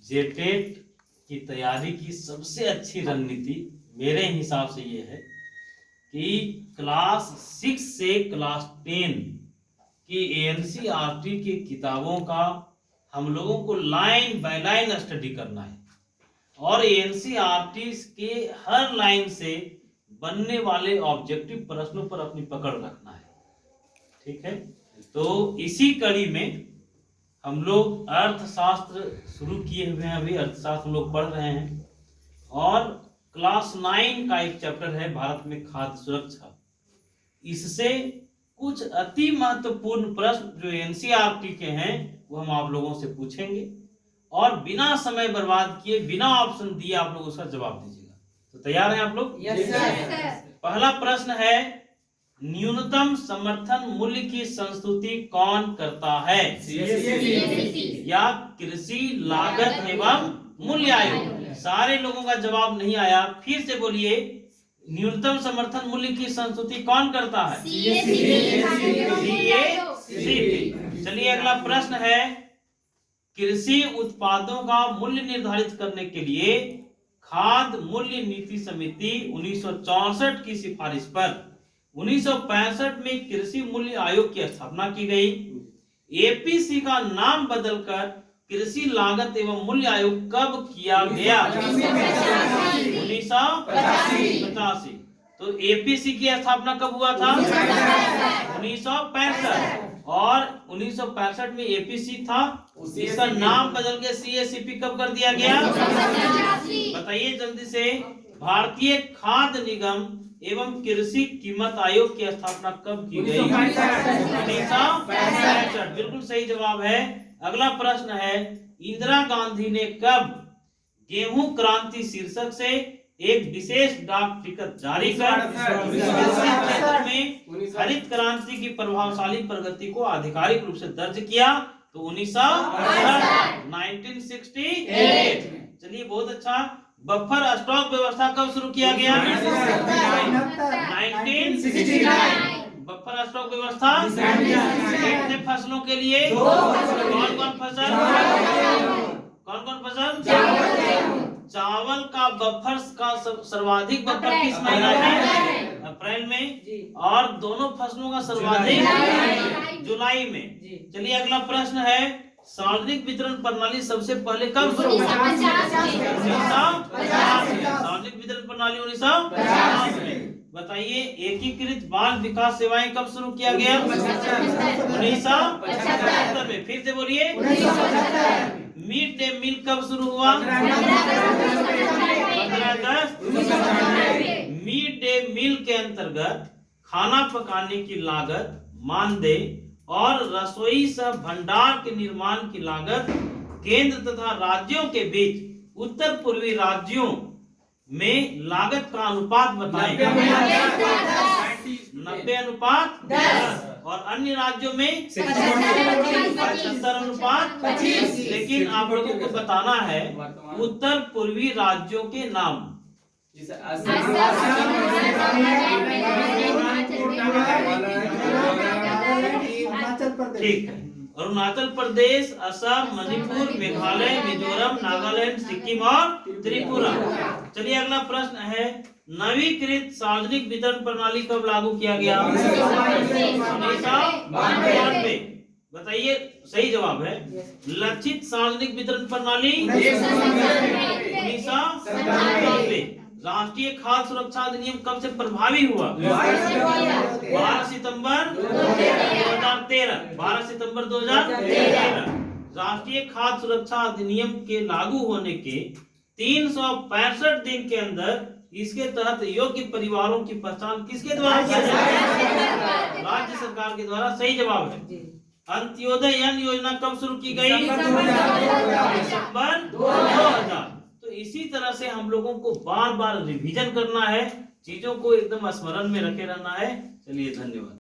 जेटेट की तैयारी की सबसे अच्छी रणनीति मेरे हिसाब से ये है कि क्लास 6 से क्लास 10 की एनसीईआरटी की किताबों का हम लोगों को लाइन बाय लाइन स्टडी करना है और एनसीईआरटी के हर लाइन से बनने वाले ऑब्जेक्टिव प्रश्नों पर अपनी पकड़ रखना है। ठीक है, तो इसी कड़ी में हम लोग अर्थशास्त्र शुरू किए हुए हैं। अभी अर्थशास्त्र हम लोग पढ़ रहे हैं और क्लास 9 का एक चैप्टर है भारत में खाद्य सुरक्षा। इससे कुछ अति महत्वपूर्ण प्रश्न जो एनसीईआरटी के हैं वो हम आप लोगों से पूछेंगे और बिना समय बर्बाद किए, बिना ऑप्शन दिए आप लोग उसका जवाब दीजिएगा। तो तैयार हैं आप लोग? Yes sir. पहला प्रश्न है, न्यूनतम समर्थन मूल्य की संस्तुति कौन करता है? या कृषि लागत एवं मूल्य आयोग? सारे लोगों का जवाब नहीं आया, फिर से बोलिए। न्यूनतम समर्थन मूल्य की संस्तुति कौन करता है? चलिए अगला प्रश्न है, कृषि उत्पादों का मूल्य निर्धारित करने के लिए खाद्य मूल्य नीति समिति 1964 की सिफारिश पर 1965 में कृषि मूल्य आयोग की स्थापना की गई। एपीसी का नाम बदलकर कृषि लागत एवं मूल्य आयोग कब किया गया? 1985। तो एपीसी की स्थापना कब हुआ था? 1965। और 1965 में एपीसी था, इसका नाम बदल के सीएससीपी कब कर दिया गया? बताइए जल्दी से। भारतीय खाद्य निगम एवं कृषि कीमत आयोग की स्थापना कब की गई? 1965। बिल्कुल सही जवाब है। अगला प्रश्न है, इंदिरा गांधी ने कब गेहूं क्रांति शीर्षक से एक विशेष डाक टिकट जारी कर क्षेत्र में हरित क्रांति की प्रभावशाली प्रगति को आधिकारिक रूप से दर्ज किया? तो 1968। चलिए बहुत अच्छा। बफर स्टॉक व्यवस्था कब शुरू किया गया? 1969। बफर स्टॉक व्यवस्था कितने फसलों के लिए? कौन कौन फसल? चावल का बफर का सर्वाधिक बफर किस महीना में? अप्रैल में। और दोनों फसलों का सर्वाधिक जुलाई में। चलिए अगला प्रश्न है, सार्वजनिक वितरण प्रणाली सबसे पहले कब शुरू हुई? 1950। सार्वजनिक वितरण प्रणाली 1950 में। बताइए एकीकृत बाल विकास सेवाएं कब शुरू किया गया? 1975 में। फिर से बोलिए। मिड डे मील कब शुरू हुआ? 15 अगस्त। मिड डे मील के अंतर्गत खाना पकाने की लागत, मानदेय और रसोई सह भंडार के निर्माण की लागत केंद्र तथा राज्यों के बीच उत्तर पूर्वी राज्यों में लागत का अनुपात बताएं। 90:10। और अन्य राज्यों में 75:25। लेकिन आप लोगों को बताना है उत्तर पूर्वी राज्यों के नाम। ठीक है, अरुणाचल प्रदेश, असम, मणिपुर, मेघालय, मिजोरम, नागालैंड, सिक्किम और त्रिपुरा। चलिए अगला प्रश्न है, नवीकृत सार्वजनिक वितरण प्रणाली कब लागू किया गया? 1992। बताइए सही जवाब है। लक्षित सार्वजनिक वितरण प्रणाली 1997। राष्ट्रीय खाद्य सुरक्षा अधिनियम कब से प्रभावी हुआ? 12 सितंबर 2013। 12 सितंबर 2013। राष्ट्रीय खाद्य सुरक्षा अधिनियम के लागू होने के 365 दिन के अंदर इसके तहत योग्य परिवारों की पहचान किसके द्वारा की जाएगी? राज्य सरकार के द्वारा। सही जवाब है। अंत्योदय अन्न योजना कब शुरू की गई? दिसंबर 2000। तो इसी तरह से हम लोगों को बार बार रिवीजन करना है, चीजों को एकदम स्मरण में रखे रहना है। चलिए धन्यवाद।